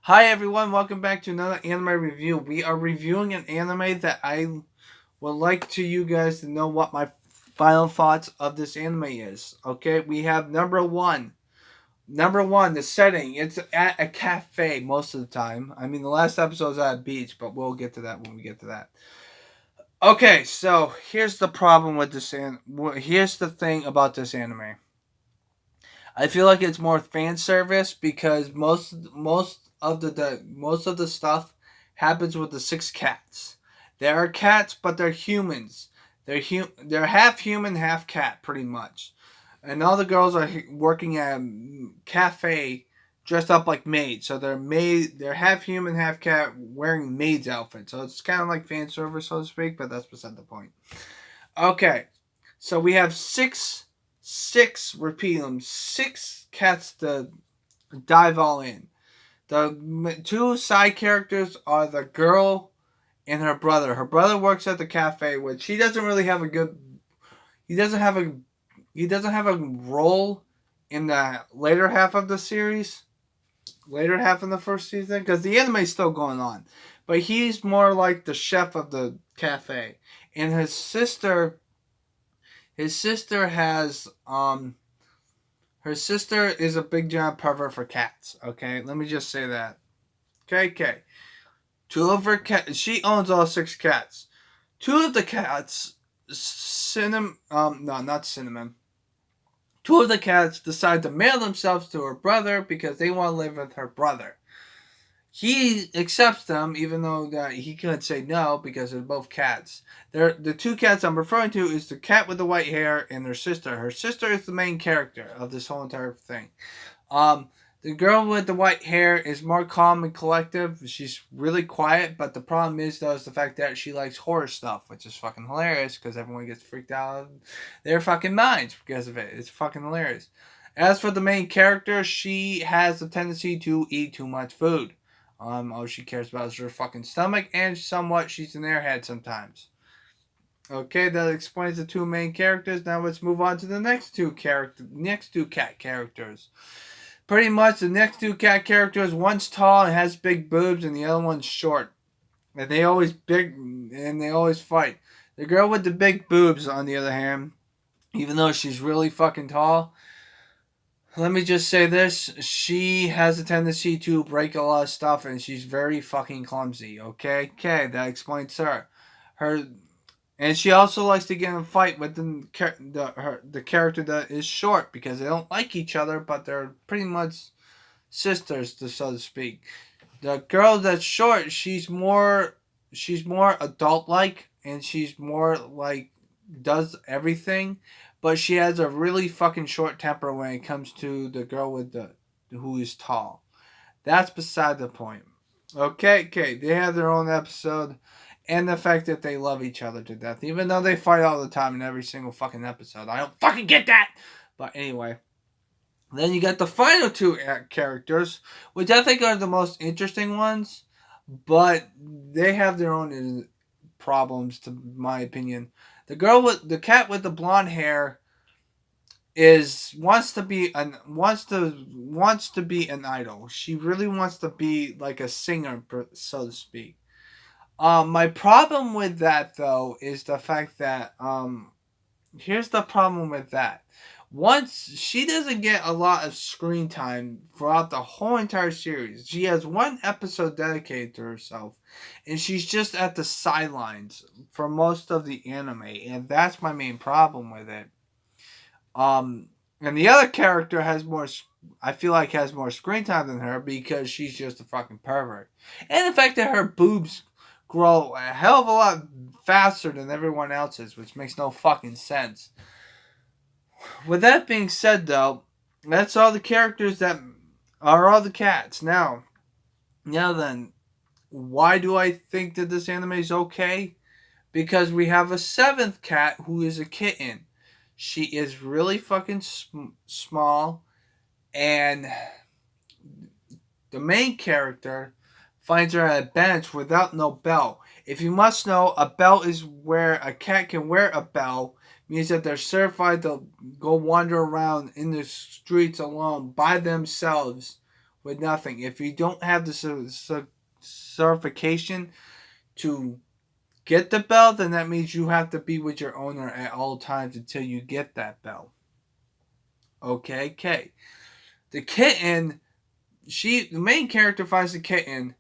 Hi everyone, welcome back to another anime review. We are reviewing an anime that I would like to you guys to know what my final thoughts of this anime is. Okay, we have number one. Number one, the setting. It's at a cafe most of the time. I mean, the last episode was at a beach, but we'll get to that when we get to that. Okay, so here's the problem with this here's the thing about this anime. I feel like it's more fan service because most of the stuff happens with the six cats. There are cats, but they're humans. They're half human, half cat, pretty much. And all the girls are working at a cafe dressed up like maids. So they're half human, half cat, wearing maids outfits. So it's kind of like fan service, so to speak. But that's beside the point. Okay, so we have repeat them, six cats to dive all in. The two side characters are the girl and her brother. Her brother works at the cafe, which he doesn't really have a good. He doesn't have a. He doesn't have a role in the later half of the series, later half of the first season, because the anime is still going on. But he's more like the chef of the cafe, and his sister. His sister has Her sister is a big giant pervert for cats. Okay, let me just say that. Okay. Two of her cats. She owns all six cats. Two of the cats, cinnamon. No, not cinnamon. Two of the cats decide to mail themselves to her brother because they want to live with her brother. He accepts them, even though that he couldn't say no because they're both cats. The two cats I'm referring to is the cat with the white hair and their sister. Her sister is the main character of this whole entire thing. Um, the girl with the white hair is more calm and collective. She's really quiet, but the problem is though is the fact that she likes horror stuff, which is fucking hilarious because everyone gets freaked out of their fucking minds because of it. It's fucking hilarious. As for the main character, she has a tendency to eat too much food. All she cares about is her fucking stomach, and somewhat she's an airhead sometimes. Okay, that explains the two main characters. Now let's move on to the next two cat characters. Pretty much the next two cat characters, one's tall and has big boobs, and the other one's short. And they always fight. The girl with the big boobs, on the other hand, even though she's really fucking tall, let me just say this: she has a tendency to break a lot of stuff, and she's very fucking clumsy. Okay, that explains her. Her And she also likes to get in a fight with the character that is short because they don't like each other, but they're pretty much sisters, so to speak. The girl that's short, she's more adult like, and she's more like does everything, but she has a really fucking short temper when it comes to the girl with the who is tall. That's beside the point. Okay, they have their own episode, and the fact that they love each other to death, even though they fight all the time in every single fucking episode. I don't fucking get that. But anyway, then you got the final two characters, which I think are the most interesting ones, but they have their own problems, to my opinion. The cat with the blonde hair is wants to be an idol. She really wants to be like a singer, so to speak. My problem with that though is the fact that here's the problem with that. Once she doesn't get a lot of screen time throughout the whole entire series. She has one episode dedicated to herself, and she's just at the sidelines for most of the anime, and that's my main problem with it. And the other character has more. I feel like has more screen time than her because she's just a fucking pervert, and the fact that her boobs grow a hell of a lot faster than everyone else's, which makes no fucking sense. With that being said, though, that's all the characters that are all the cats. Now then, why do I think that this anime is okay? Because we have a seventh cat who is a kitten. She is really fucking small, and the main character finds her at a bench without no belt. If you must know, a belt is where a cat can wear a belt, means that they're certified to go wander around in the streets alone by themselves with nothing. If you don't have the certification to get the bell, then that means you have to be with your owner at all times until you get that bell. Okay, okay. The kitten, the main character finds the kitten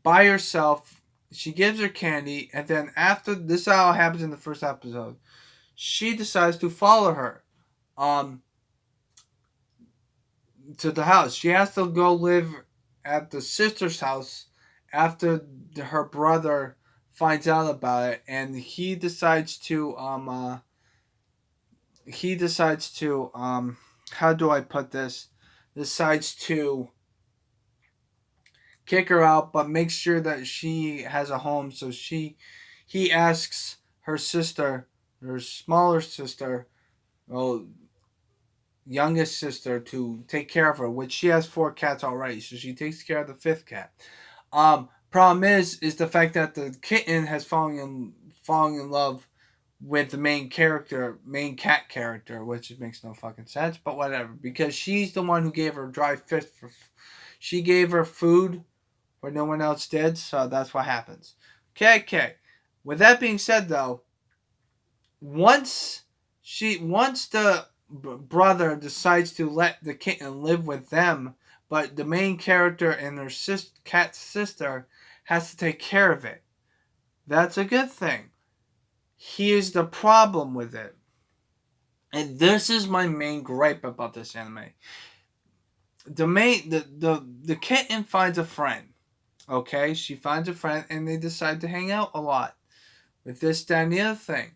by herself. She gives her candy, and then after this, is how it happens in the first episode. She decides to follow her, um, to the house. She has to go live at the sister's house after her brother finds out about it, and he decides to how do I put this? Decides to kick her out, but make sure that she has a home. So he asks her sister, her smaller sister, well, youngest sister, to take care of her, which she has 4 cats already. So she takes care of the 5th cat. Problem is the fact that the kitten has fallen in love with the main cat character, which makes no fucking sense, but whatever. Because she's the one who gave her dry fish she gave her food where no one else did, so that's what happens. Okay, okay. With that being said, though, once the brother decides to let the kitten live with them, but the main character and her cat's sister has to take care of it. That's a good thing. Here's the problem with it. And this is my main gripe about this anime. The kitten finds a friend. Okay, she finds a friend and they decide to hang out a lot with this, that, and the other thing.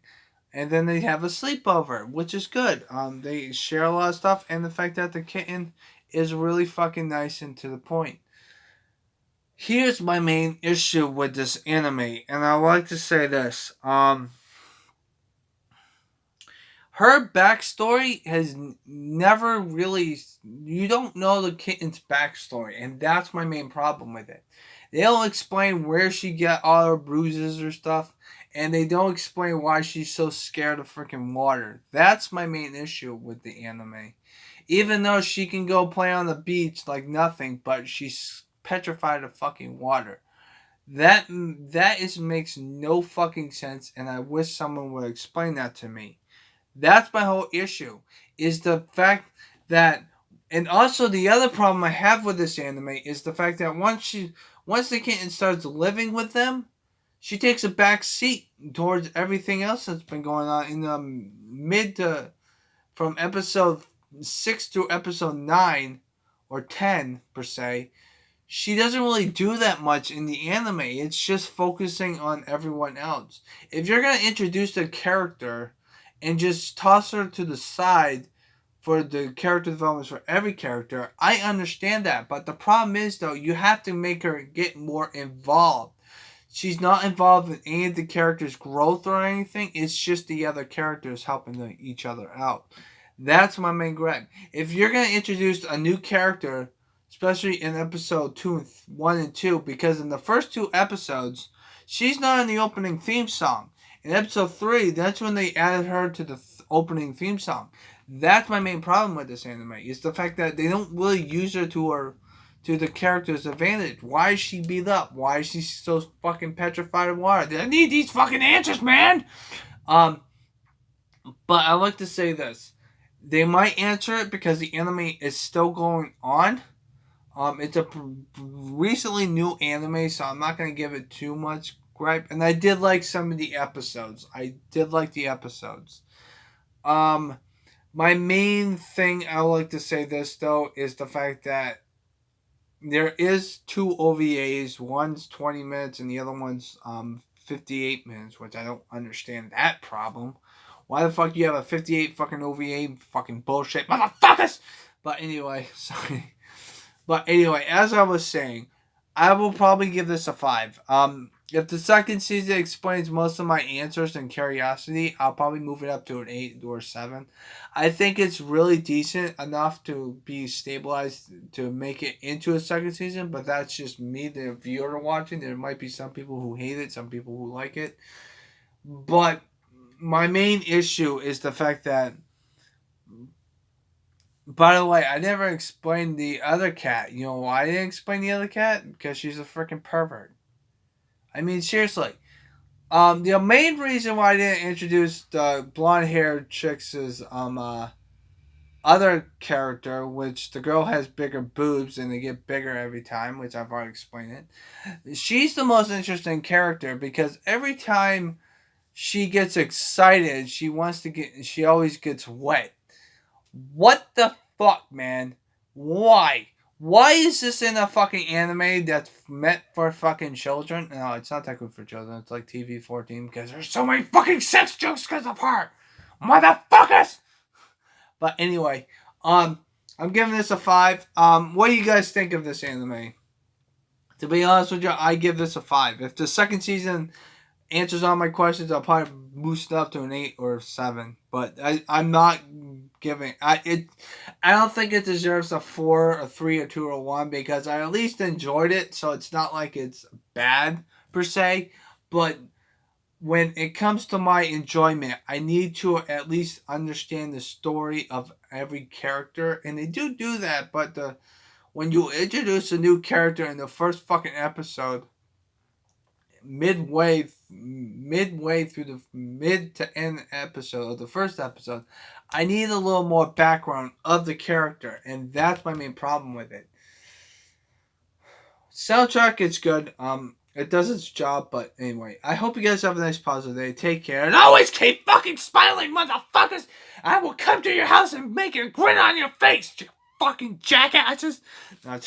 And then they have a sleepover, which is good. They share a lot of stuff, and the fact that the kitten is really fucking nice and to the point. Here's my main issue with this anime, and I like to say this. Her backstory has never really. You don't know the kitten's backstory, and that's my main problem with it. They don't explain where she got all her bruises or stuff, and they don't explain why she's so scared of freaking water. That's my main issue with the anime. Even though she can go play on the beach like nothing, but she's petrified of fucking water. That is makes no fucking sense, and I wish someone would explain that to me. That's my whole issue. Is the fact that, and also the other problem I have with this anime is the fact that once the kitten starts living with them, she takes a back seat towards everything else that's been going on in the mid to from episode 6 to episode 9 or 10 per se. She doesn't really do that much in the anime. It's just focusing on everyone else. If you're gonna introduce a character and just toss her to the side for the character developments for every character, I understand that. But the problem is, though, you have to make her get more involved. She's not involved in any of the characters' growth or anything. It's just the other characters helping each other out. That's my main gripe. If you're going to introduce a new character, especially in episode 1 and 2, because in the first 2 episodes, she's not in the opening theme song. In episode 3, that's when they added her to the opening theme song. That's my main problem with this anime, is the fact that they don't really use her to the character's advantage. Why is she beat up? Why is she so fucking petrified of water? I need these fucking answers, man! But I like to say this. They might answer it because the anime is still going on. It's a recently new anime, so I'm not going to give it too much gripe. And I did like some of the episodes. My main thing I like to say this, though, is the fact that there is 2 OVAs. One's 20 minutes and the other one's 58 minutes, which I don't understand that problem. Why the fuck you have a 58 fucking OVA? Fucking bullshit, motherfuckers! But anyway, sorry. But anyway, as I was saying, I will probably give this a 5. If the second season explains most of my answers and curiosity, I'll probably move it up to an 8 or 7. I think it's really decent enough to be stabilized to make it into a second season, but that's just me, the viewer watching. There might be some people who hate it, some people who like it. But my main issue is the fact that By the way, I never explained the other cat. You know why I didn't explain the other cat? Because she's a freaking pervert. I mean, seriously. The main reason why I didn't introduce the blonde haired chick's other character, which the girl has bigger boobs and they get bigger every time, which I've already explained it. She's the most interesting character because every time she gets excited, she always gets wet. What the fuck, man? Why? Why is this in a fucking anime that's meant for fucking children? No, it's not that good for children. It's like TV 14 because there's so many fucking sex jokes because of her. Motherfuckers! But anyway, um, I'm giving this a 5. What do you guys think of this anime? To be honest with you, I give this a 5. If the second season answers all my questions, I'll probably boost it up to an 8 or 7. But I'm not giving it. I don't think it deserves a 4, a 3, a 2, or a 1 because I at least enjoyed it. So it's not like it's bad per se. But when it comes to my enjoyment, I need to at least understand the story of every character, and they do that. But when you introduce a new character in the first fucking episode, midway through the mid to end episode of the first episode, I need a little more background of the character, and that's my main problem with it. Soundtrack, it's good. It does its job, but anyway, I hope you guys have a nice positive day. Take care, and always keep fucking smiling, motherfuckers. I will come to your house and make a grin on your face, you fucking jackasses. No,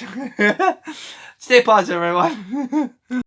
stay positive, everyone.